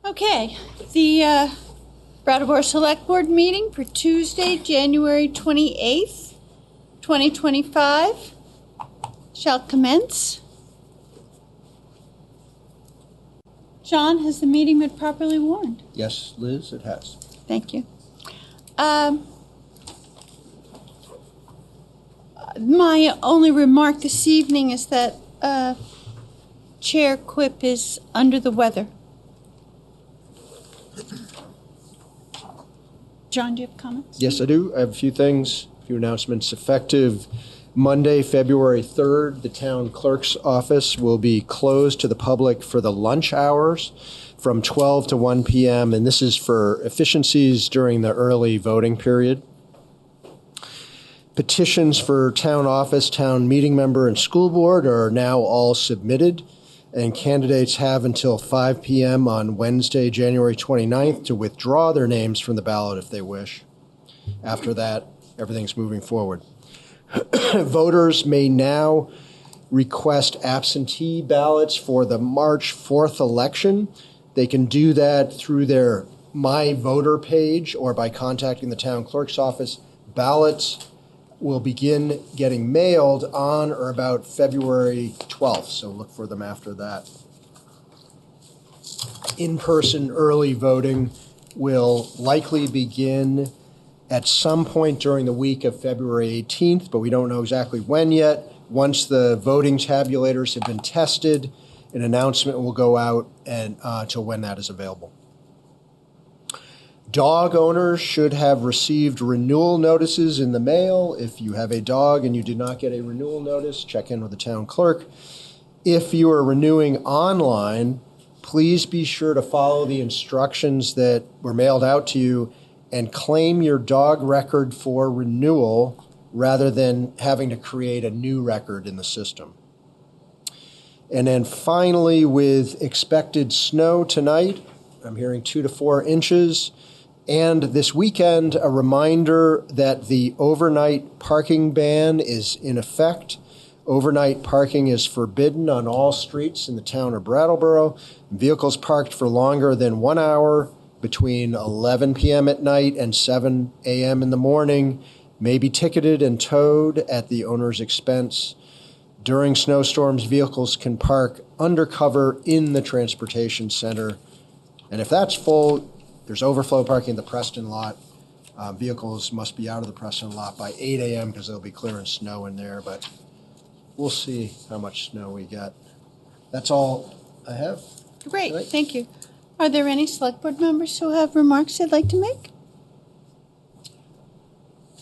Okay, the Brattleboro Selectboard meeting for Tuesday, January 28th, 2025 shall commence. John, has the meeting been properly warned? Yes, Liz, it has. Thank you. My only remark this evening is that Chair Quip is under the weather. John, do you have comments? Yes, I do. I have a few things, a few announcements. Effective Monday, February 3rd, the town clerk's office will be closed to the public for the lunch hours from 12 to 1 p.m., and this is for efficiencies during the early voting period. Petitions for town office, town meeting member, and school board are now all submitted, and candidates have until 5 p.m. on Wednesday, January 29th to withdraw their names from the ballot if they wish. After that, everything's moving forward. Voters may now request absentee ballots for the March 4th election. They can do that through their My Voter page or by contacting the town clerk's office. Ballots will begin getting mailed on or about February 12th, so look for them after that. In-person early voting will likely begin at some point during the week of February 18th, but we don't know exactly when yet. Once the voting tabulators have been tested, an announcement will go out and till when that is available. Dog owners should have received renewal notices in the mail. If you have a dog and you did not get a renewal notice, check in with the town clerk. If you are renewing online, please be sure to follow the instructions that were mailed out to you and claim your dog record for renewal rather than having to create a new record in the system. And then finally, with expected snow tonight, I'm hearing 2 to 4 inches. And this weekend, a reminder that the overnight parking ban is in effect. Overnight parking is forbidden on all streets in the town of Brattleboro. Vehicles parked for longer than 1 hour between 11 p.m. at night and 7 a.m. in the morning may be ticketed and towed at the owner's expense. During snowstorms, vehicles can park undercover in the transportation center. And if that's full, there's overflow parking in the Preston lot. Vehicles must be out of the Preston lot by 8 a.m. because they'll be clearing snow in there, but we'll see how much snow we get. That's all I have. Great, thank you. Are there any select board members who have remarks they'd like to make?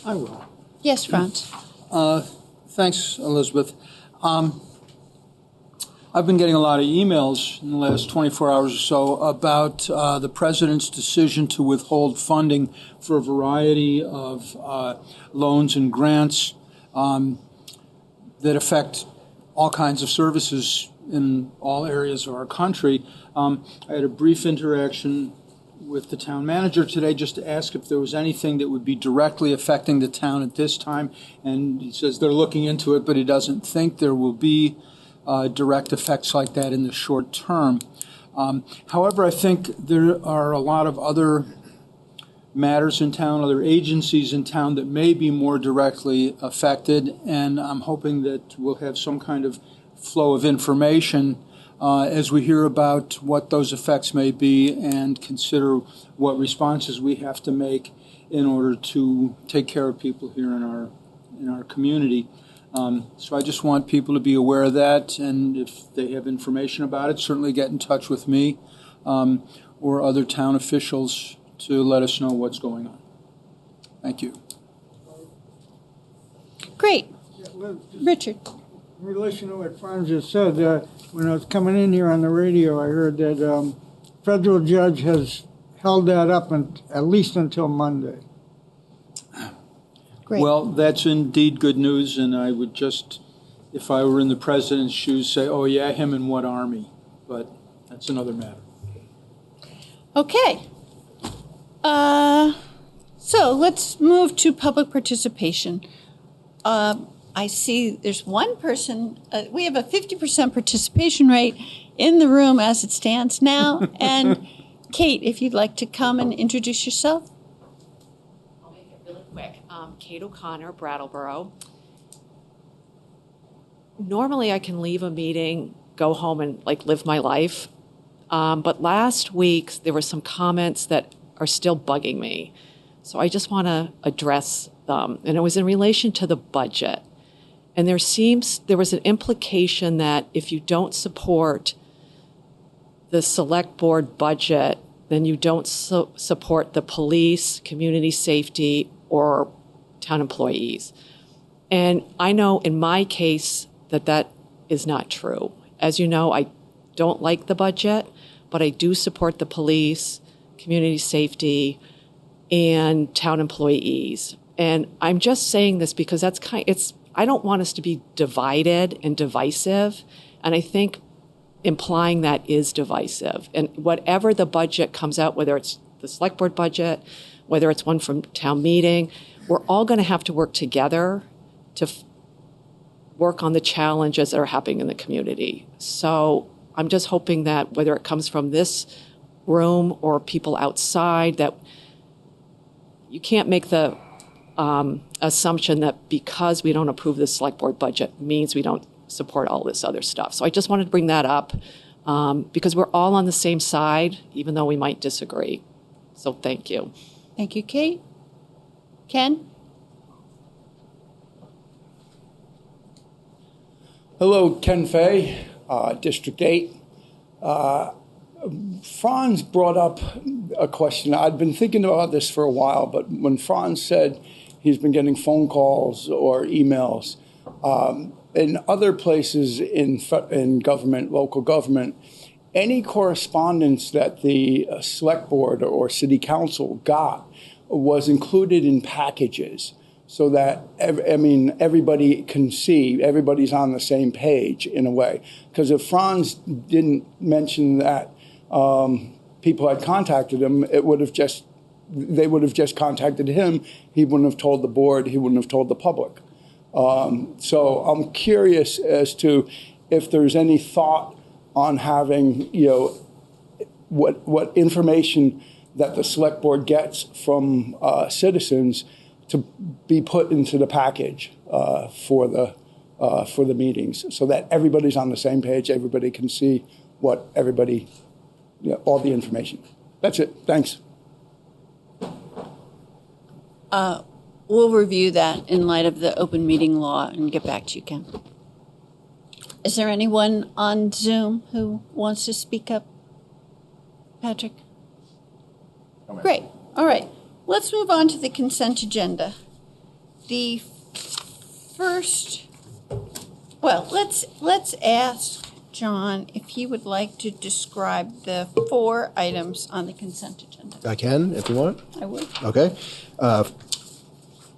I will. Yes, Franz. Thanks, Elizabeth. I've been getting a lot of emails in the last 24 hours or so about the president's decision to withhold funding for a variety of loans and grants that affect all kinds of services in all areas of our country. I had a brief interaction with the town manager today just to ask if there was anything that would be directly affecting the town at this time, and he says they're looking into it, but he doesn't think there will be direct effects like that in the short term. However, I think there are a lot of other matters in town, other agencies in town that may be more directly affected, and I'm hoping that we'll have some kind of flow of information as we hear about what those effects may be and consider what responses we have to make in order to take care of people here in our community. So I just want people to be aware of that, and if they have information about it, certainly get in touch with me or other town officials to let us know what's going on. Thank you. Great. Yeah, Liz, Richard. in relation to what Franz just said, when I was coming in here on the radio, I heard that federal judge has held that up at least until Monday. Great. Well, that's indeed good news, and I would just, if I were in the president's shoes, say, oh yeah, him in what army? But that's another matter. Okay. So let's move to public participation. I see there's one person, we have a 50% participation rate in the room as it stands now, and Kate, if you'd like to come and introduce yourself. I'll make it really quick. Kate O'Connor, Brattleboro. Normally I can leave a meeting, go home and live my life. But last week there were some comments that are still bugging me. So I just want to address them. And it was in relation to the budget. And there was an implication that if you don't support the select board budget, then you don't support the police, community safety, or town employees. And I know in my case that is not true. As you know, I don't like the budget, but I do support the police, community safety, and town employees. And I'm just saying this because I don't want us to be divided and divisive. And I think implying that is divisive. And whatever the budget comes out, whether it's the select board budget, whether it's one from town meeting, we're all going to have to work together to work on the challenges that are happening in the community. So I'm just hoping that whether it comes from this room or people outside, that you can't make the assumption that because we don't approve the select board budget means we don't support all this other stuff. So I just wanted to bring that up because we're all on the same side, even though we might disagree. So thank you. Thank you, Kate. Ken? Hello, Ken Fay, District 8. Franz brought up a question. I'd been thinking about this for a while, but when Franz said he's been getting phone calls or emails, in other places in government, local government, any correspondence that the select board or city council got was included in packages so that, everybody can see, everybody's on the same page in a way. Because if Franz didn't mention that people had contacted him, they would have just contacted him. He wouldn't have told the board, he wouldn't have told the public. So I'm curious as to if there's any thought on having, what information that the select board gets from citizens to be put into the package for the meetings, so that everybody's on the same page, everybody can see what everybody, all the information. That's it. Thanks. We'll review that in light of the open meeting law and get back to you, Ken. Is there anyone on Zoom who wants to speak up? Patrick? Great. All right. Let's move on to the consent agenda. The first, let's ask John if he would like to describe the 4 items on the consent agenda. I can, if you want. I would. Okay.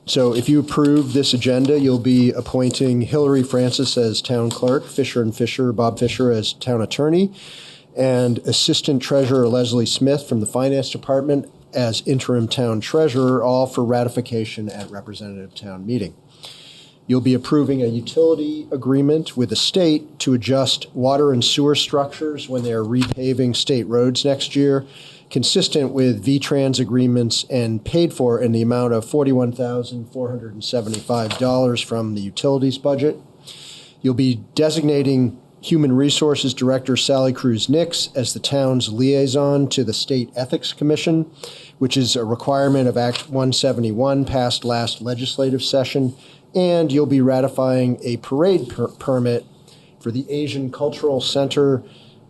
So if you approve this agenda, you'll be appointing Hillary Francis as town clerk, Bob Fisher as town attorney, and Assistant Treasurer Leslie Smith from the Finance Department as interim town treasurer, all for ratification at representative town meeting. You'll be approving a utility agreement with the state to adjust water and sewer structures when they are repaving state roads next year, consistent with VTrans agreements and paid for in the amount of $41,475 from the utilities budget. You'll be designating Human Resources Director Sally Cruz-Nix as the town's liaison to the State Ethics Commission, which is a requirement of Act 171 passed last legislative session. And you'll be ratifying a parade permit for the Asian Cultural Center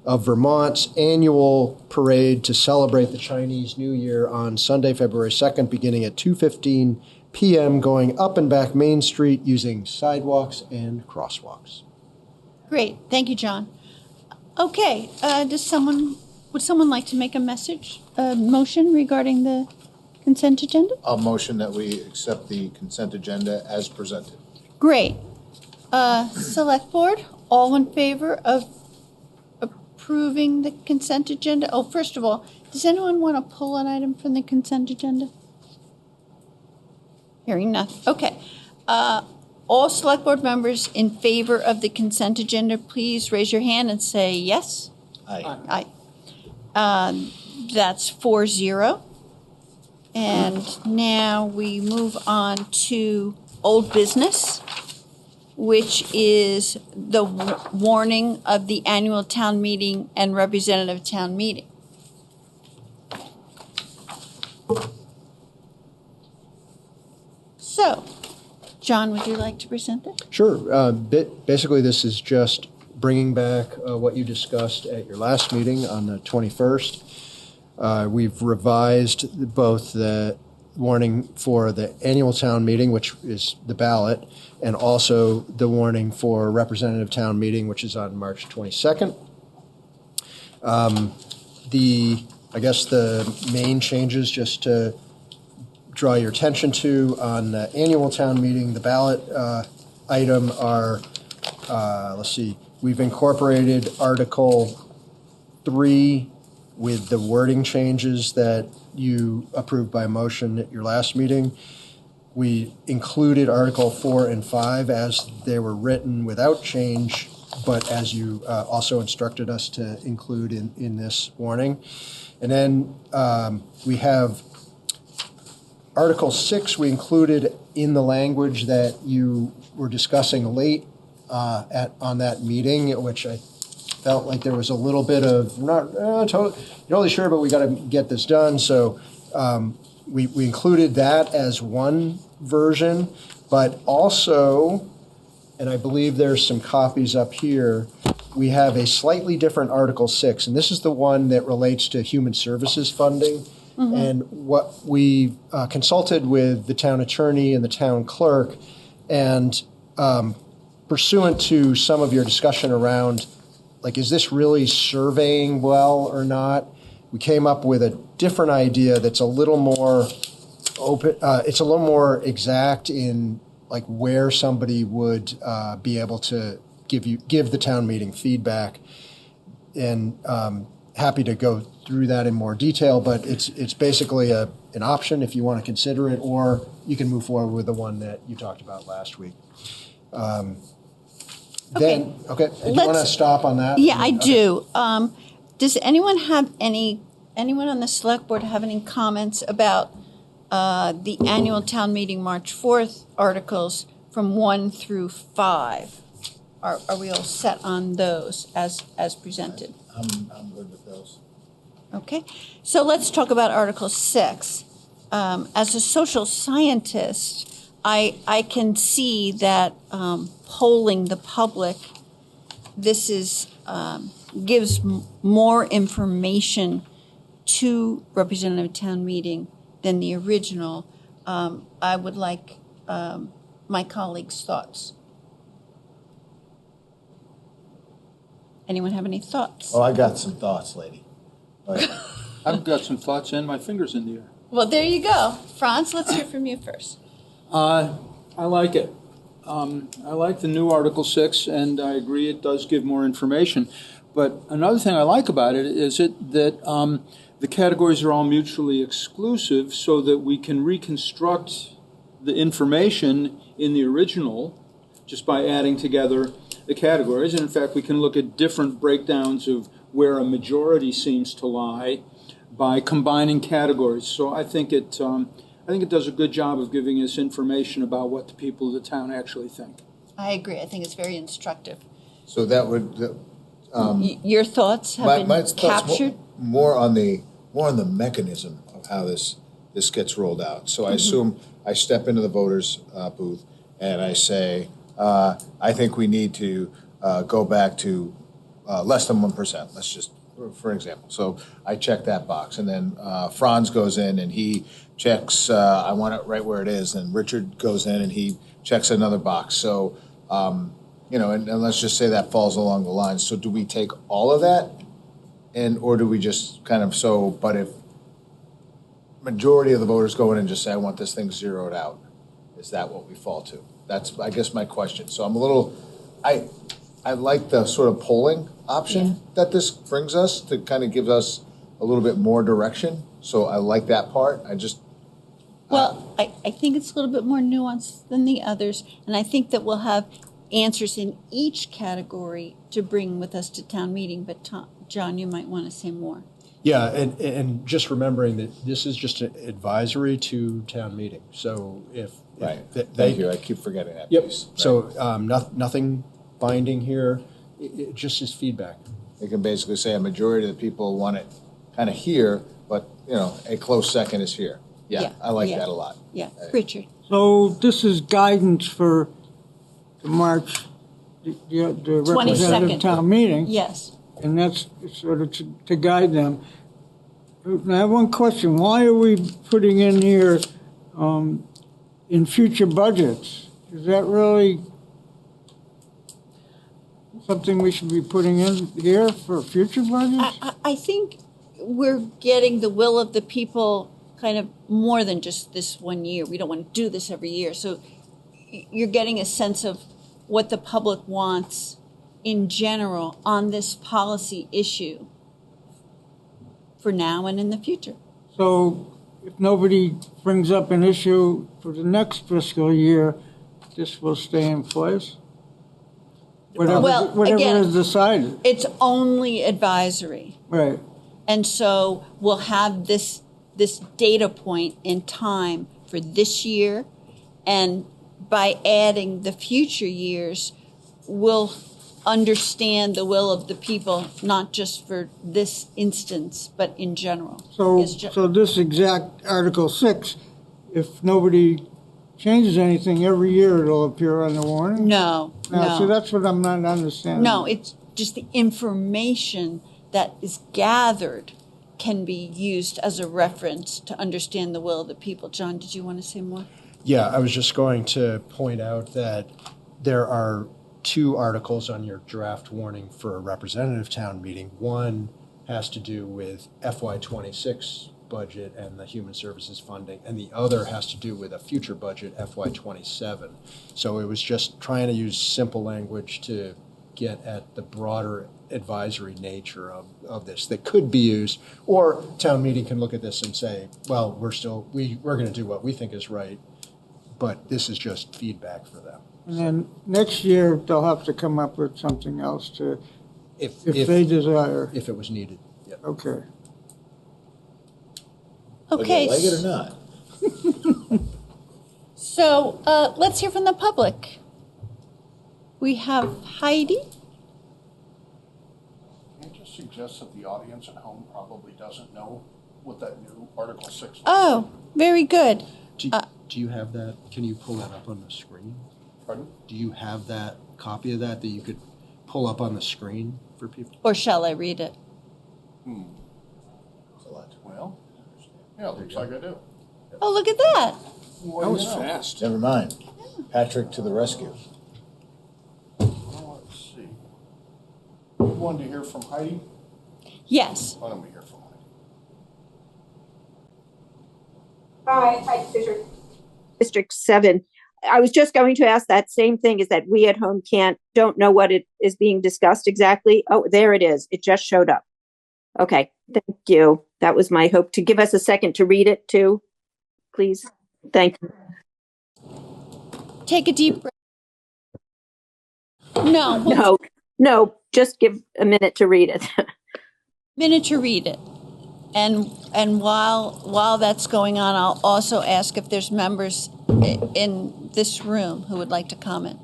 of Vermont's annual parade to celebrate the Chinese New Year on Sunday, February 2nd, beginning at 2:15 p.m., going up and back Main Street using sidewalks and crosswalks. Great. Thank you, John. Okay. Would someone like to make a motion regarding the consent agenda? I'll motion that we accept the consent agenda as presented. Great. Select Board, all in favor of approving the consent agenda? Oh, first of all, does anyone want to pull an item from the consent agenda? Hearing none. Okay. All Select Board members in favor of the consent agenda, please raise your hand and say yes. Aye. Aye. That's 4-0. And now we move on to old business, which is the warning of the annual town meeting and representative town meeting. So, John, would you like to present that? Sure. Basically, this is just bringing back what you discussed at your last meeting on the 21st. We've revised both the warning for the annual town meeting, which is the ballot, and also the warning for representative town meeting, which is on March 22nd. I guess the main changes, just to draw your attention to, on the annual town meeting, the ballot item are, let's see, we've incorporated Article 3 with the wording changes that you approved by motion at your last meeting. We included Article 4 and 5 as they were written without change, but as you also instructed us to include in this warning. And then we have Article 6 we included in the language that you were discussing late on that meeting, which I felt like there was a little bit of, not totally sure, but we got to get this done. So we included that as one version, but also, and I believe there's some copies up here, we have a slightly different Article 6, and this is the one that relates to human services funding. Mm-hmm. And what we consulted with the town attorney and the town clerk, and pursuant to some of your discussion around, like, is this really surveying well or not? We came up with a different idea that's a little more open. It's a little more exact in, like, where somebody would be able to give the town meeting feedback. And happy to go through that in more detail, but it's basically an option if you want to consider it, or you can move forward with the one that you talked about last week. Then, okay, do you want to stop on that? Yeah, I do. Does anyone on the select board have any comments about the annual town meeting March 4th articles from 1 through 5? Are we all set on those as presented? I'm good with those. Okay, so let's talk about Article 6. As a social scientist, I can see that polling the public, this is gives more information to representative town meeting than the original. I would like my colleagues' thoughts. Anyone have any thoughts? Oh, I got some thoughts, lady. Right. I've got some thoughts and my fingers in the air. Well, there you go. Franz, let's hear from you first. I like it. I like the new Article 6, and I agree it does give more information. But another thing I like about it is that the categories are all mutually exclusive, so that we can reconstruct the information in the original just by adding together the categories. And in fact, we can look at different breakdowns of where a majority seems to lie by combining categories. So I think it does a good job of giving us information about what the people of the town actually think. I agree. I think it's very instructive. So that would Your thoughts have been captured? More on the mechanism of how this gets rolled out. So I assume I step into the voters' booth and I say, I think we need to go back to less than 1%. Let's just, for example. So I check that box, and then Franz goes in and he checks, I want it right where it is, and Richard goes in and he checks another box. So, and let's just say that falls along the lines. So do we take all of that, or do we just kind of, but if majority of the voters go in and just say, I want this thing zeroed out, is that what we fall to? That's, I guess, my question. So I'm a little, I like the sort of polling option that this brings us, to kind of give us a little bit more direction. So I like that part. I think it's a little bit more nuanced than the others, and I think that we'll have answers in each category to bring with us to town meeting. But John, you might want to say more. Yeah, and just remembering that this is just an advisory to town meeting. So if Right. they, Thank you. I keep forgetting that Yep. piece. Right. So nothing binding here. It just is feedback. They can basically say a majority of the people want it kind of here, but, a close second is here. Yeah, I like that a lot. Yeah, Richard. So this is guidance for the March, the representative 22nd. town meeting. Yes. And that's sort of to guide them. Now, I have one question. Why are we putting in here in future budgets? Is that really something we should be putting in here for future budgets? I think we're getting the will of the people kind of more than just this one year. We don't want to do this every year. So you're getting a sense of what the public wants in general on this policy issue for now and in the future. So if nobody brings up an issue for the next fiscal year, this will stay in place? Whatever again, is decided. It's only advisory. Right. And so we'll have this data point in time for this year, and by adding the future years, we'll understand the will of the people, not just for this instance, but in general. So this exact Article 6, if nobody changes anything, every year it'll appear on the warning? No. So that's what I'm not understanding. No, it's just the information that is gathered can be used as a reference to understand the will of the people. John, did you want to say more? Yeah, I was just going to point out that there are 2 articles on your draft warning for a representative town meeting. One has to do with FY26 budget and the human services funding, and the other has to do with a future budget, FY27. So it was just trying to use simple language to get at the broader advisory nature of this that could be used, or town meeting can look at this and say, well, we're going to do what we think is right, but this is just feedback for them. And then next year, they'll have to come up with something else to, If they desire. If it was needed. Yep. Okay. Okay. Whether you like it or not. So let's hear from the public. We have Heidi. Can I just suggest that the audience at home probably doesn't know what that new Article 6 is? Oh, very good. Do you have that? Can you pull that up on the screen? Pardon? Do you have that copy of that you could pull up on the screen for people? Or shall I read it? Well, yeah, it looks like I do. Oh, look at that. That was fast. Never mind. Patrick to the rescue. Well, let's see. You wanted to hear from Heidi? Yes. Why don't we hear from Hi, Heidi? District 7. I was just going to ask that same thing, is that we at home don't know what it is being discussed exactly. Oh, there it is. It just showed up. Okay, thank you. That was my hope. To give us a second to read it too, please. Thank you. Take a deep breath. No, just give a minute to read it. Minute to read it. And while that's going on, I'll also ask if there's members in this room who would like to comment.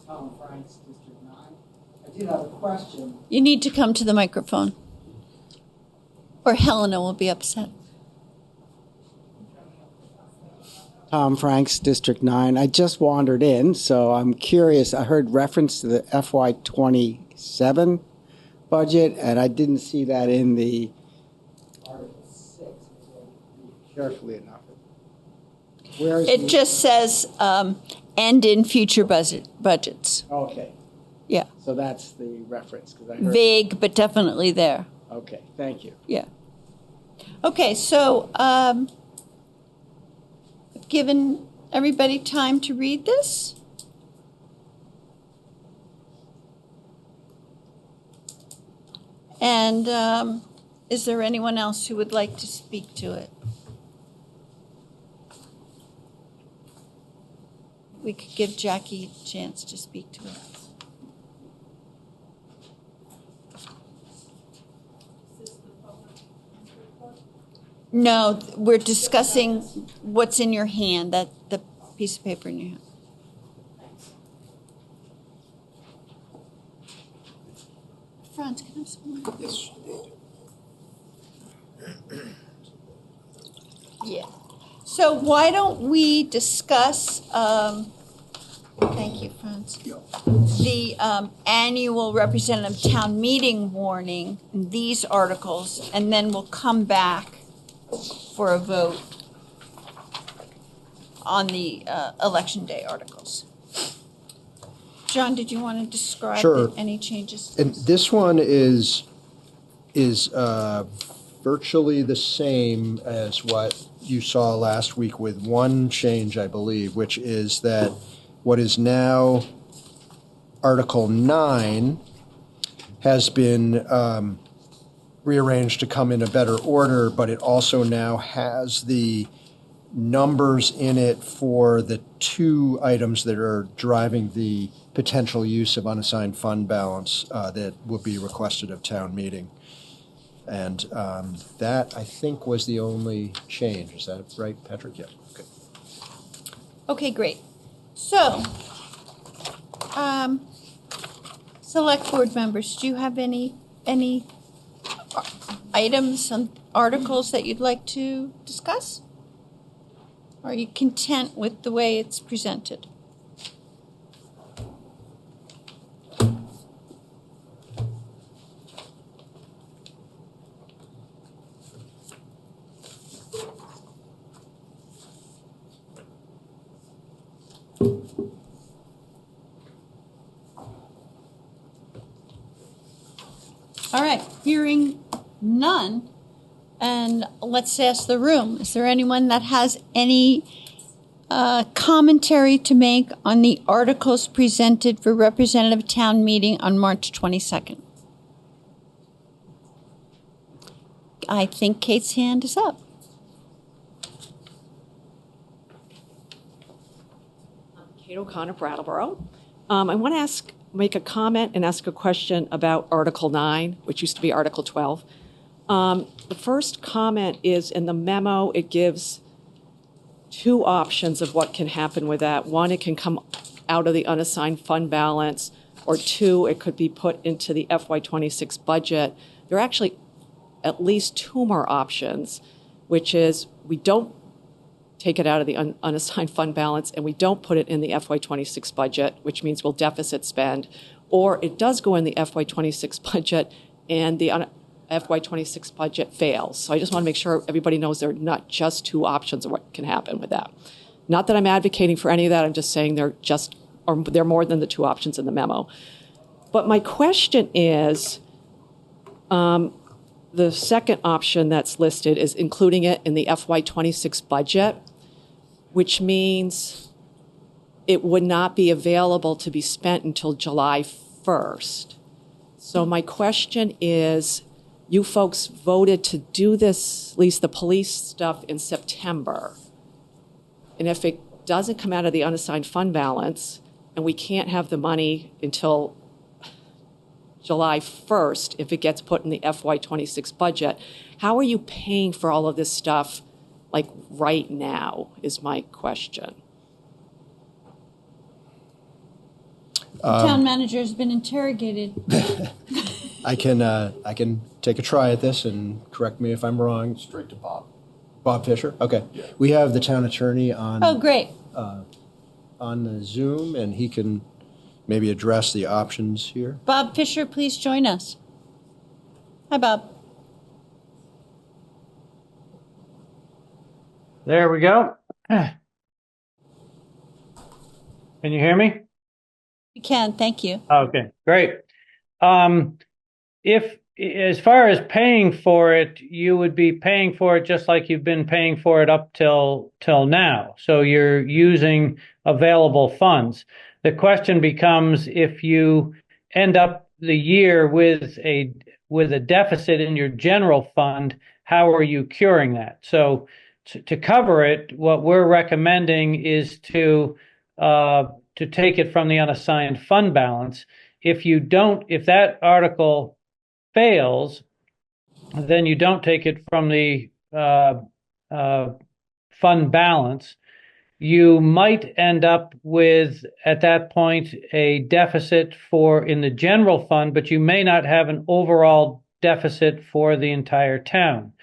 Tom Franks, District 9. I did have a question. You need to come to the microphone, or Helena will be upset. Tom Franks, District 9. I just wandered in, so I'm curious. I heard reference to the FY27 budget, and I didn't see that in the Article 6. Carefully enough. Where is It just says, and in future budgets. Okay, Yeah. so that's the reference. 'Cause I heard, Vague, but definitely there. okay, thank you. Yeah. Okay, so I've given everybody time to read this. And is there anyone else who would like to speak to it? We could give Jackie a chance to speak to it. No, we're discussing what's in your hand, that the piece of paper in your hand. Franz, can I have some more? Yes. Yeah. So why don't we discuss, thank you, Franz, the annual representative town meeting warning, these articles, and then we'll come back for a vote on the election day articles. John, did you want to describe Sure. any changes? And this one is virtually the same as what you saw last week, with one change, I believe, which is that what is now Article 9 has been rearranged to come in a better order, but it also now has the numbers in it for the two items that are driving the potential use of unassigned fund balance that will be requested of town meeting. And that, I think, was the only change. Is that right, Patrick? Yeah. Okay. Okay, great. So, select board members, do you have any items, some articles that you'd like to discuss? Are you content with the way it's presented? All right, hearing none, and let's ask the room. Is there anyone that has any commentary to make on the articles presented for representative town meeting on March 22nd? I think Kate's hand is up. Kate O'Connor, Brattleboro. I want to make a comment and ask a question about Article 9, which used to be Article 12. The first comment is in the memo, it gives two options of what can happen with that. One, it can come out of the unassigned fund balance, or two, it could be put into the FY26 budget. There are actually at least two more options, which is we don't take it out of the unassigned fund balance and we don't put it in the FY26 budget, which means we'll deficit spend, or it does go in the FY26 budget and the FY26 budget fails. So I just want to make sure everybody knows there are not just two options of what can happen with that. Not that I'm advocating for any of that, I'm just saying they're more than the two options in the memo. But my question is, the second option that's listed is including it in the FY26 budget, which means it would not be available to be spent until July 1st. So my question is, you folks voted to do this, at least the police stuff, in September. And if it doesn't come out of the unassigned fund balance and we can't have the money until July 1st, if it gets put in the FY26 budget, how are you paying for all of this stuff, like right now, is my question. The town manager has been interrogated. I can take a try at this and correct me if I'm wrong. Straight to Bob. Bob Fisher? Okay. Yeah. We have the town attorney on Oh, great. on the Zoom, and he can maybe address the options here. Bob Fisher, please join us. Hi, Bob. There we go. Can you hear me? You can, thank you. Okay, great. If, as far as paying for it, you would be paying for it just like you've been paying for it up till now. So you're using available funds. The question becomes, if you end up the year with a with a deficit in your general fund, how are you curing that? So to cover it, what we're recommending is to take it from the unassigned fund balance. If that article fails, then you don't take it from the fund balance. You might end up with, at that point, a deficit in the general fund, but you may not have an overall deficit for the entire town.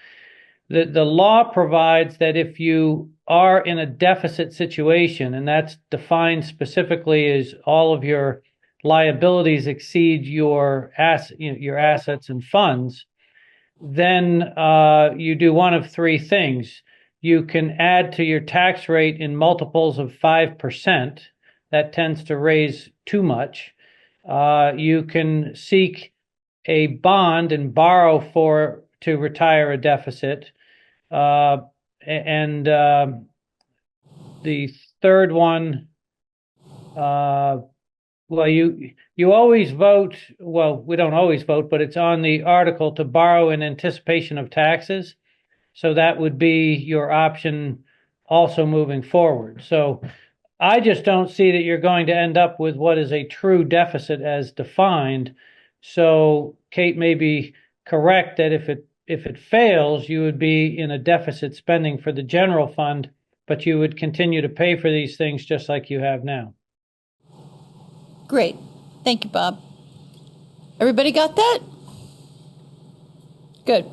The law provides that if you are in a deficit situation, and that's defined specifically as all of your liabilities exceed your assets and funds, then you do one of three things. You can add to your tax rate in multiples of 5%. That tends to raise too much. You can seek a bond and borrow to retire a deficit. And the third one, well, you always vote. Well, we don't always vote, but it's on the article to borrow in anticipation of taxes. So that would be your option also moving forward. So I just don't see that you're going to end up with what is a true deficit as defined. So Kate may be correct that if it fails, you would be in a deficit spending for the general fund, but you would continue to pay for these things just like you have now. Great. Thank you, Bob. Everybody got that? Good.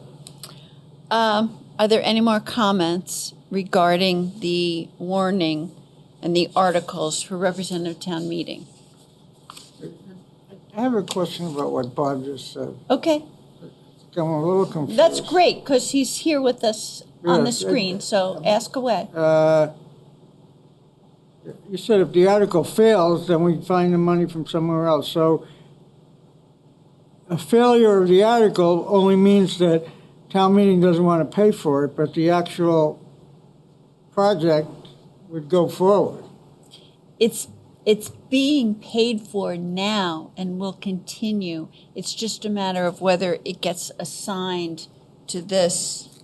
Are there any more comments regarding the warning and the articles for representative town meeting? I have a question about what Bob just said. Okay. I'm a little confused. That's great, because he's here with us on the screen, so ask away. You said if the article fails, then we find the money from somewhere else. So a failure of the article only means that town meeting doesn't want to pay for it, but the actual project would go forward. It's being paid for now and will continue. It's just a matter of whether it gets assigned to this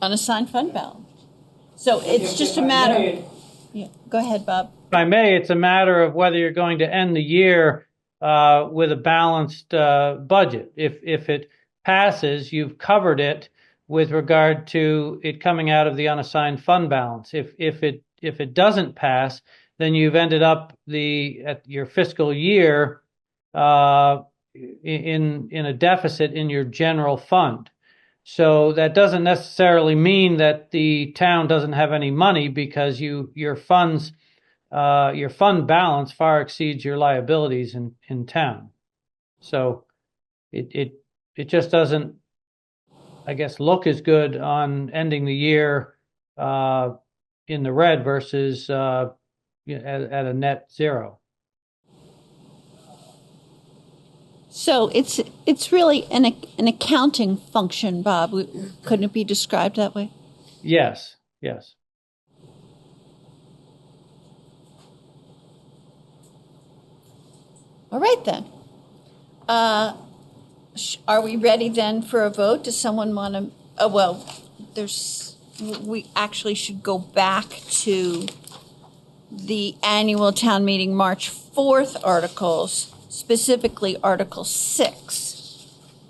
unassigned fund balance. So it's just a matter. Yeah, go ahead, Bob. If I may, it's a matter of whether you're going to end the year with a balanced budget. If it passes, you've covered it with regard to it coming out of the unassigned fund balance. If it doesn't pass, then you've ended up at your fiscal year in a deficit in your general fund. So that doesn't necessarily mean that the town doesn't have any money, because your fund balance far exceeds your liabilities in town. So it just doesn't, I guess, look as good on ending the year in the red versus at a net zero. So it's really an accounting function, Bob. Couldn't it be described that way? Yes. All right, then. Are we ready then for a vote? Does someone want to? We actually should go back to the annual town meeting March 4th articles, specifically Article 6.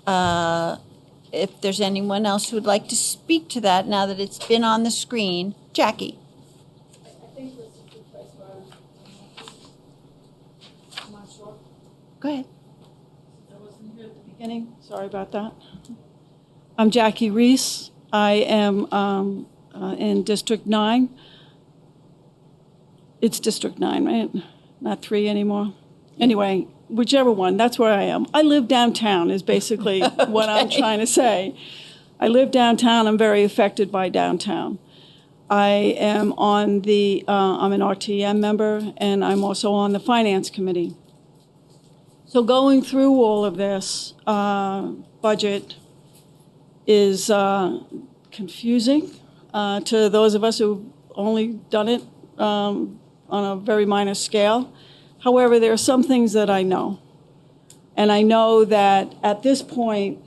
If there's anyone else who would like to speak to that now that it's been on the screen. Jackie. I think this is the place where I'm not sure. Go ahead. I wasn't here at the beginning. Sorry about that. I'm Jackie Reese. I am in District 9. It's District 9, right? Not 3 anymore. Anyway, whichever one, that's where I am. I live downtown is basically what I'm trying to say. I live downtown. I'm very affected by downtown. I am on I'm an RTM member, and I'm also on the Finance Committee. So going through all of this budget is confusing to those of us who've only done it on a very minor scale. However, there are some things that I know. And I know that at this point,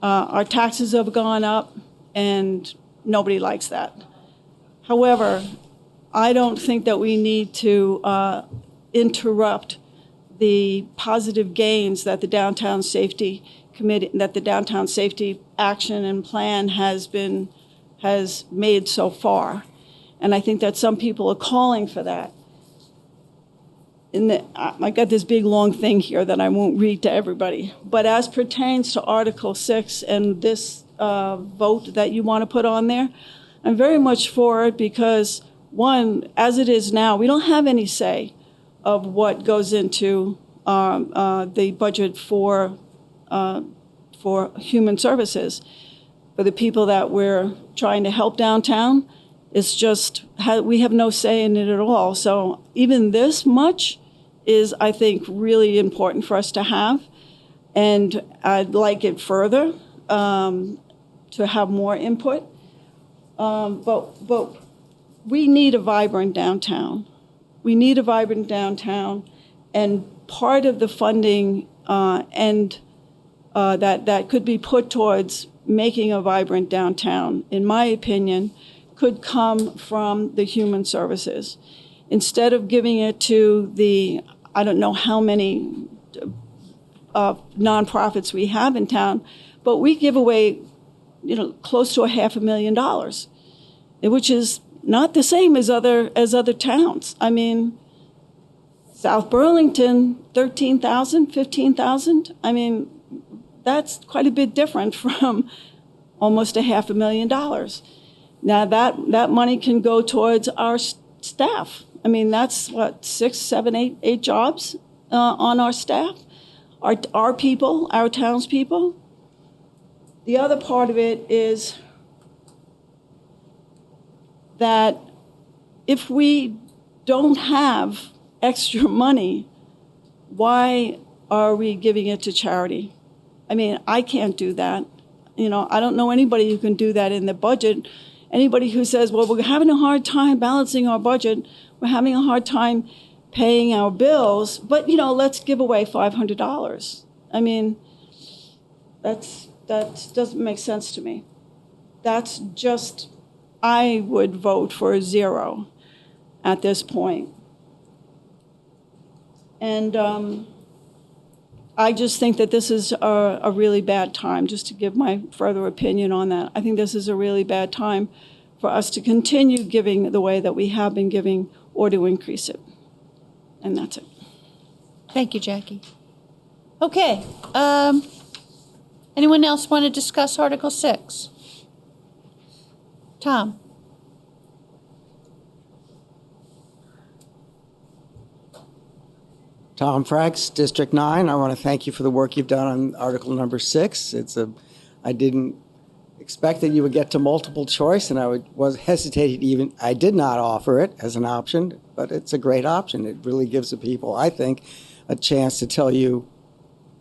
our taxes have gone up, and nobody likes that. However, I don't think that we need to interrupt the positive gains that the Downtown Safety Committee, that the Downtown Safety Action and Plan has made so far. And I think that some people are calling for that. I got this big long thing here that I won't read to everybody. But as pertains to Article 6 and this vote that you want to put on there, I'm very much for it because, one, as it is now, we don't have any say of what goes into the budget for human services. For the people that we're trying to help downtown, it's just, we have no say in it at all. So even this much is, I think, really important for us to have. And I'd like it further to have more input. But we need a vibrant downtown. We need a vibrant downtown. And part of the funding that could be put towards making a vibrant downtown, in my opinion, could come from the human services. Instead of giving it to the, I don't know how many nonprofits we have in town, but we give away, close to $500,000, which is not the same as other towns. I mean, South Burlington, 13,000, 15,000. I mean, that's quite a bit different from almost $500,000. Now that money can go towards our staff. I mean, that's what, 6, 7, 8 jobs on our staff, our people, our townspeople. The other part of it is that if we don't have extra money, why are we giving it to charity? I mean, I can't do that. I don't know anybody who can do that in the budget. Anybody who says, well, we're having a hard time balancing our budget, we're having a hard time paying our bills, but, let's give away $500. I mean, that doesn't make sense to me. That's just, I would vote for a 0 at this point. And I just think that this is a really bad time, just to give my further opinion on that. I think this is a really bad time for us to continue giving the way that we have been giving or to increase it. And that's it. Thank you, Jackie. Okay. Anyone else want to discuss Article 6? Tom? Tom Franks, District 9. I want to thank you for the work you've done on Article number 6. I didn't expect that you would get to multiple choice, and was hesitating even. I did not offer it as an option, but it's a great option. It really gives the people, I think, a chance to tell you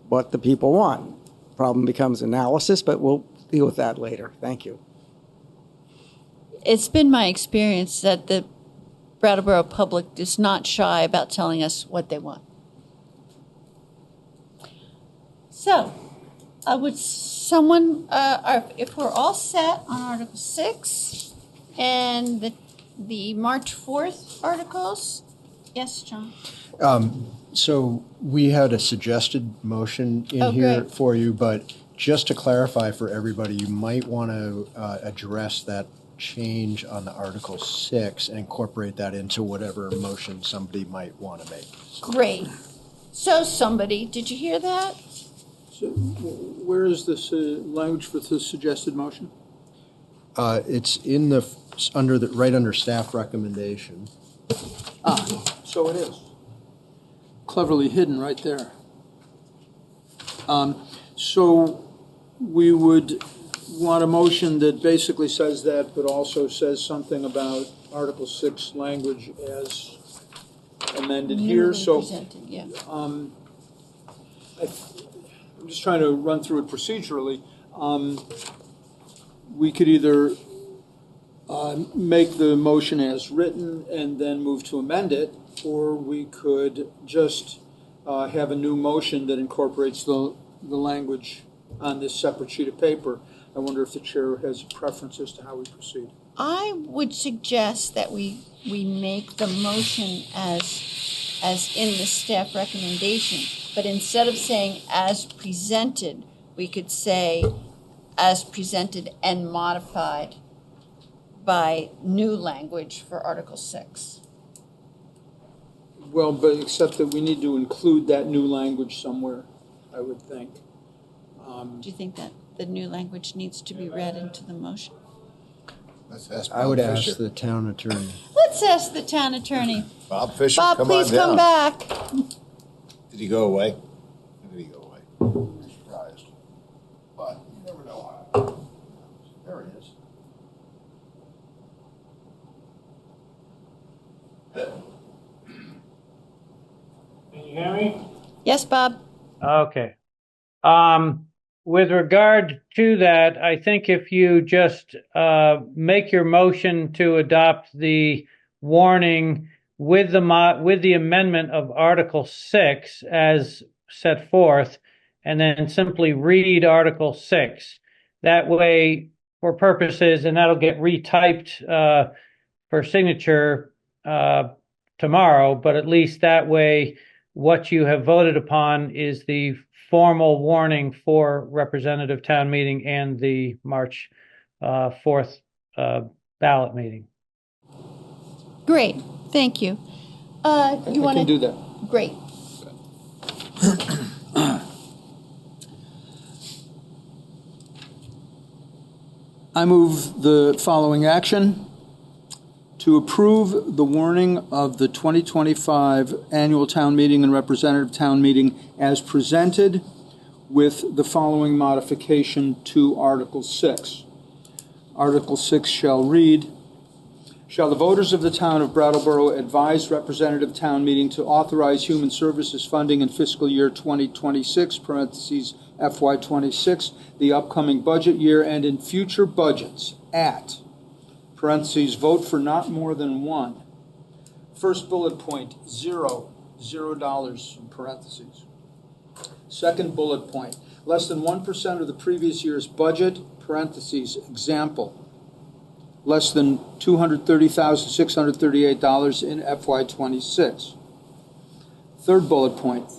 what the people want. Problem becomes analysis, but we'll deal with that later. Thank you. It's been my experience that the Brattleboro public is not shy about telling us what they want. So, if we're all set on Article 6 and the March 4th articles? Yes, John? So we had a suggested motion in here great. for you, but just to clarify for everybody, you might want to address that change on the Article 6 and incorporate that into whatever motion somebody might want to make. Great. So somebody, did you hear that? So where is this language for the suggested motion? It's in right under staff recommendation. So it is. Cleverly hidden right there. So we would want a motion that basically says that, but also says something about Article 6 language as amended here. So yeah. I'm just trying to run through it procedurally. We could either make the motion as written and then move to amend it, or we could just have a new motion that incorporates the language on this separate sheet of paper. I wonder if the chair has a preference as to how we proceed. I would suggest that we make the motion as in the staff recommendation, but instead of saying as presented, we could say as presented and modified by new language for Article 6. Well, but except that we need to include that new language somewhere, I would think. Do you think that the new language needs to be read into the motion? Let's ask I would Bob Fisher. ask the town attorney. Let's ask the town attorney. Bob Fisher, Bob, come please on come down. back. Did he go away? When did he go away? I'm surprised. But you never know. There he is. Can you hear me? Yes, Bob. Okay. With regard to that, I think if you just make your motion to adopt the warning with the amendment of Article 6 as set forth, and then simply read Article 6. That way, for purposes, and that'll get retyped for signature tomorrow, but at least that way, what you have voted upon is the formal warning for representative town meeting and the March 4th ballot meeting. Great, thank you. I can do that. Great. I move the following action: to approve the warning of the 2025 annual town meeting and representative town meeting as presented, with the following modification to Article 6. Article 6 shall read, shall the voters of the town of Brattleboro advise representative town meeting to authorize human services funding in fiscal year 2026, parentheses FY26, the upcoming budget year, and in future budgets at, parentheses, vote for not more than one. First bullet point, $0 in parentheses. Second bullet point, less than 1% of the previous year's budget, parentheses, example, less than $230,638 in FY26. Third bullet point,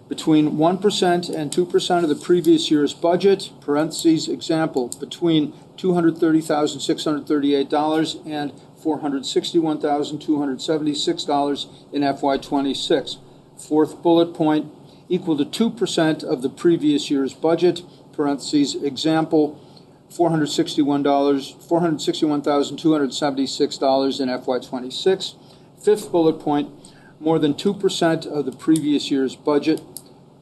between 1% and 2% of the previous year's budget, parentheses, example, between $230,638 and $461,276 in FY26. Fourth bullet point, equal to 2% of the previous year's budget, parentheses, example, $461,276 in FY26. Fifth bullet point, more than 2% of the previous year's budget,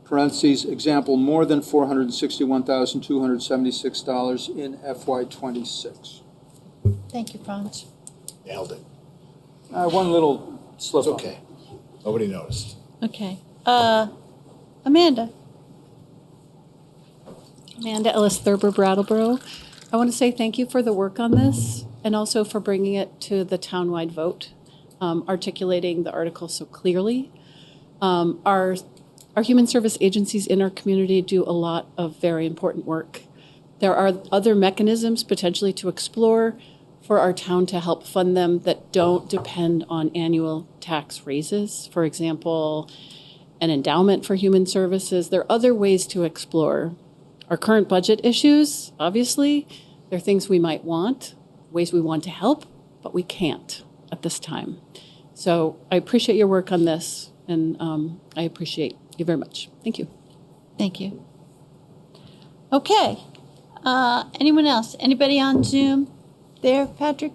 parentheses, example, more than $461,276 in FY26. Thank you, Franz. Nailed it. One little slip. It's okay. Nobody noticed. Okay. Amanda. Amanda Ellis Thurber, Brattleboro. I want to say thank you for the work on this and also for bringing it to the townwide vote, articulating the article so clearly. Our human service agencies in our community do a lot of very important work. There are other mechanisms potentially to explore for our town to help fund them that don't depend on annual tax raises. For example, an endowment for human services. There are other ways to explore. Our current budget issues, obviously, there are things we might want, ways we want to help, but we can't at this time. So I appreciate your work on this, and I appreciate you very much. Thank you. Thank you. Okay. Anyone else? Anybody on Zoom? There, Patrick?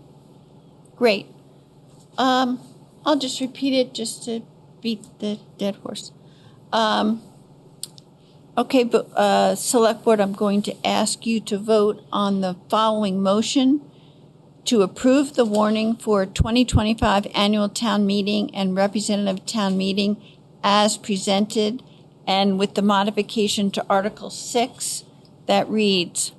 Great. I'll just repeat it just to beat the dead horse. Okay, but Select Board, I'm going to ask you to vote on the following motion: to approve the warning for 2025 annual town meeting and representative town meeting as presented, and with the modification to Article 6 that reads,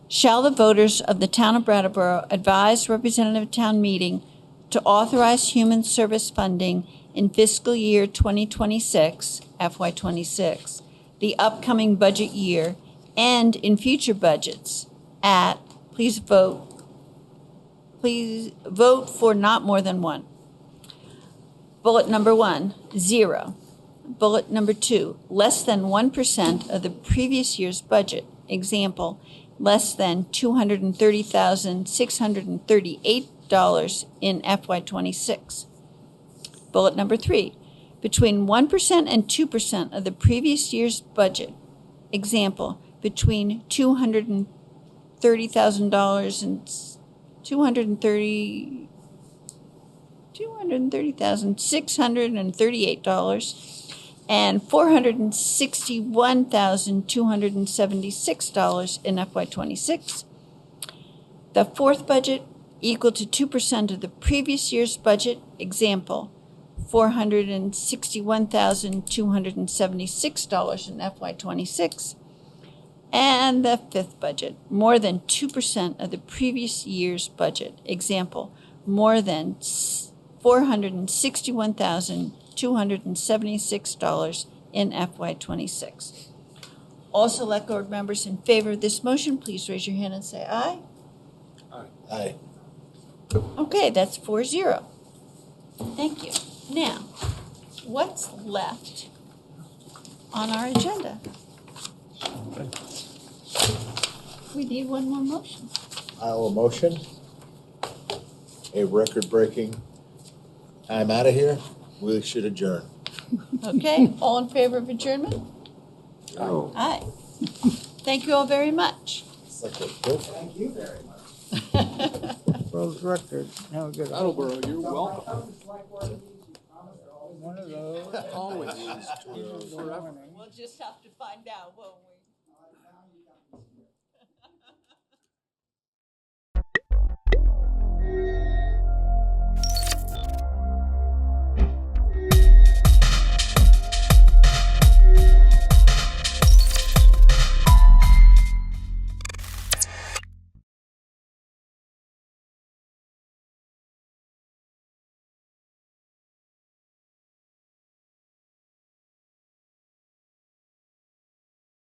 shall the voters of the town of Brattleboro advise representative town meeting to authorize human service funding in fiscal year 2026, FY26, the upcoming budget year, and in future budgets at, please vote for not more than one. Bullet number 1, 0. Bullet number 2, less than 1% of the previous year's budget. Example, less than $230,638 in FY26. Bullet number 3, between 1% and 2% of the previous year's budget. Example, between $230,000 and $230,638 and $461,276 in FY26. The fourth budget equal to 2% of the previous year's budget. Example, $461,276 in FY26. And the fifth budget, more than 2% of the previous year's budget. Example, more than $461,276 in FY26. All select board members in favor of this motion, please raise your hand and say aye. Aye. Okay, that's 4-0. Thank you. Now, what's left on our agenda? We need one more motion. I'll motion a record-breaking time out of here. We should adjourn. Okay, all in favor of adjournment? Oh. Aye. Thank you all very much. Thank you very much. World's record. Now we got Brattleboro, you're welcome. one of those. Always. We'll just have to find out, won't we?